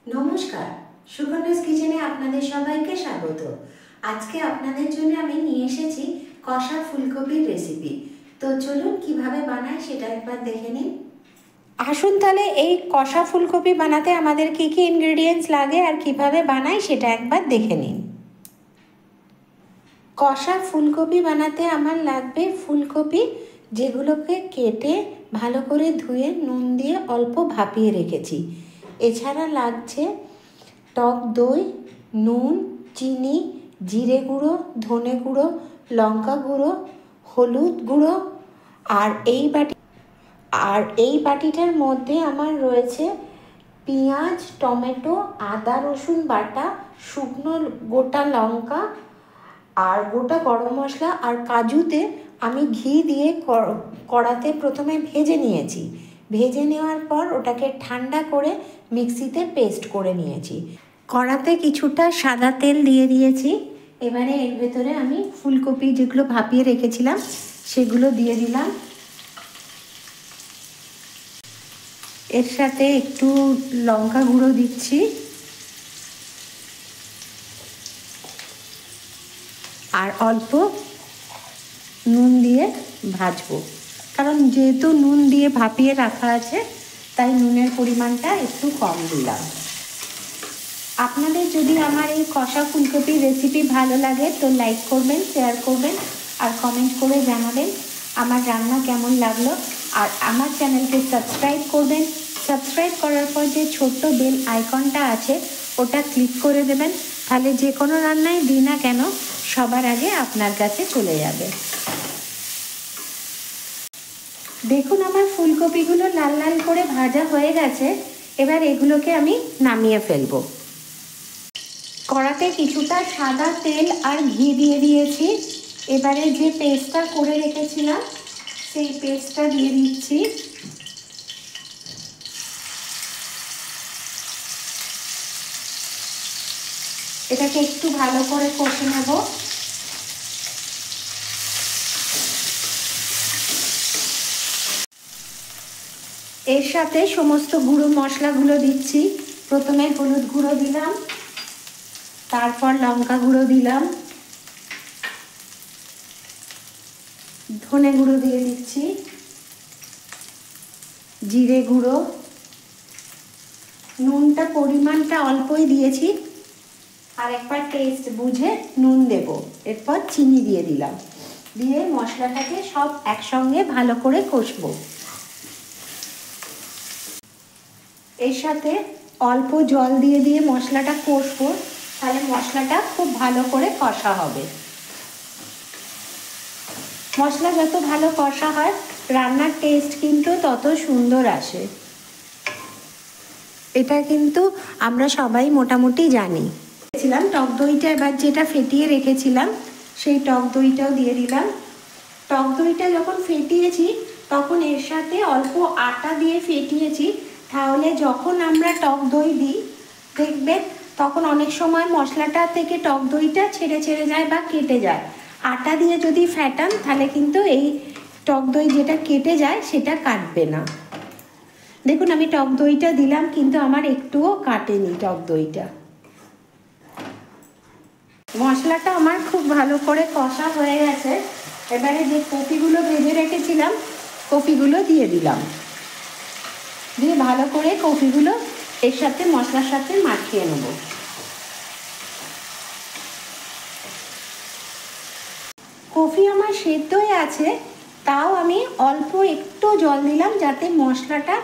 নমস্কার, সুকন্যাস কিচেনে আপনাদের সবাইকে স্বাগত। আজকে আপনাদের জন্য আমি নিয়ে এসেছি কষা ফুলকপির রেসিপি। তো চলুন কিভাবে বানাই সেটা একবার দেখে নিন। আসুন তাহলে এই কষা ফুলকপি বানাতে আমাদের কি কি ইনগ্রেডিয়েন্টস লাগে আর কিভাবে বানাই সেটা একবার দেখে নিন। কষা ফুলকপি বানাতে আমার লাগবে ফুলকপি, যেগুলোকে কেটে ভালো করে ধুয়ে নুন দিয়ে অল্প ভাপিয়ে রেখেছি। এছাড়া লাগছে টক দই, নুন, চিনি, জিরে গুঁড়ো, ধনে গুঁড়ো, লঙ্কা গুঁড়ো, হলুদ গুঁড়ো। আর এই বাটিটার মধ্যে আমার রয়েছে পেঁয়াজ, টমেটো, আদা রসুন বাটা, শুকনো গোটা লঙ্কা আর গোটা গরম মশলা আর কাজুতে আমি ঘি দিয়ে কড়াতে প্রথমে ভেজে নিয়েছি। ভেজে নেওয়ার পর ওটাকে ঠান্ডা করে মিক্সিতে পেস্ট করে নিয়েছি। কড়াতে কিছুটা সাদা তেল দিয়ে দিয়েছি। এবারে এর ভেতরে আমি ফুলকপি যেগুলো ভাপিয়ে রেখেছিলাম সেগুলো দিয়ে দিলাম। এর সাথে একটু লঙ্কা গুঁড়ো দিচ্ছি আর অল্প নুন দিয়ে ভাজবো, কারণ যেহেতু নুন দিয়ে ভাপিয়ে রাখা আছে তাই নুনের পরিমাণটা একটু কম দিলাম। আপনাদের যদি আমার এই কষা ফুলকপির রেসিপি ভালো লাগে তো লাইক করবেন, শেয়ার করবেন আর কমেন্ট করে জানাবেন আমার রান্না কেমন লাগলো। আর আমার চ্যানেলকে সাবস্ক্রাইব করবেন। সাবস্ক্রাইব করার পর যে ছোট্ট বেল আইকনটা আছে ওটা ক্লিক করে দেবেন, তাহলে যে কোনো রান্নাই দিই না কেন সবার আগে আপনার কাছে চলে যাবে। দেখুন আমার ফুলকপিগুলো লাল লাল করে ভাজা হয়ে গেছে। এবার এগুলোকে আমি নামিয়ে ফেলবো। কড়াতে কিছুটা সাদা তেল আর ঘি দিয়ে দিয়েছি। এবারে যে পেস্টটা করে রেখেছিলাম সেই পেস্টটা দিয়ে দিচ্ছি। এটাকে একটু ভালো করে কষে নেব। এর সাথে সমস্ত গুঁড়ো মশলাগুলো দিচ্ছি। প্রথমে হলুদ গুঁড়ো দিলাম, তারপর লঙ্কা গুঁড়ো দিলাম, ধনে গুঁড়ো দিয়ে দিচ্ছি, জিরে গুঁড়ো, নুনটা পরিমাণটা অল্পই দিয়েছি, আর একবার টেস্ট বুঝে নুন দেব। এরপর চিনি দিয়ে দিলাম, দিয়ে মশলাটাকে সব একসঙ্গে ভালো করে কষবো। এর সাথে অল্প জল দিয়ে দিয়ে মশলাটা কষবো, তাহলে মশলাটা খুব ভালো করে কষা হবে। মশলা যত ভালো কষা হয় রান্নার টেস্ট কিন্তু তত সুন্দর আসে। এটা কিন্তু আমরা সবাই মোটামুটি জানি। টক দইটা এবার যেটা ফেটিয়ে রেখেছিলাম সেই টক দইটাও দিয়ে দিলাম। টক দইটা যখন ফেটিয়েছি তখন এর সাথে অল্প আটা দিয়ে ফেটিয়েছি, তাহলে যখন আমরা টক দই দিই দেখবেন তখন অনেক সময় মশলাটা থেকে টক দইটা ছেড়ে ছেড়ে যায় বা কেটে যায়। আটা দিয়ে যদি ফেটান তাহলে কিন্তু এই টক দই যেটা কেটে যায় সেটা কাটবে না। দেখুন আমি টক দইটা দিলাম কিন্তু আমার একটুও কাটেনি টক দইটা। মশলাটা আমার খুব ভালো করে কষা হয়ে গেছে। এবারে যে কপিগুলো ভেজে রেখেছিলাম কপিগুলো দিয়ে দিলাম, দিয়ে ভালো করে কপিগুলো এর সাথে মশলার সাথে মাখিয়ে নেব। কফি আমার সেদ্ধই আছে, তাও আমি অল্প একটু জল দিলাম যাতে মশলাটা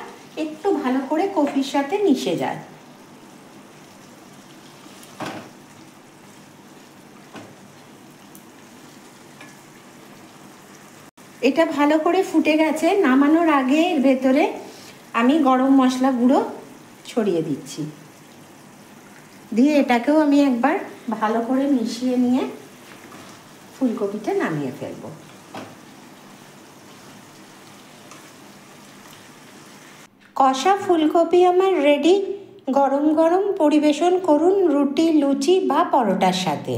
একটু ভালো করে কফির সাথে মিশে যায়। এটা ভালো করে ফুটে গেছে। নামানোর আগে এর ভেতরে আমি গরম মশলা গুঁড়ো ছড়িয়ে দিচ্ছি, দিয়ে এটাকেও আমি একবার ভালো করে মিশিয়ে নিয়ে ফুলকপিটা নামিয়ে ফেলবো। কষা ফুলকপি আমার রেডি। গরম গরম পরিবেশন করুন রুটি, লুচি বা পরোটার সাথে।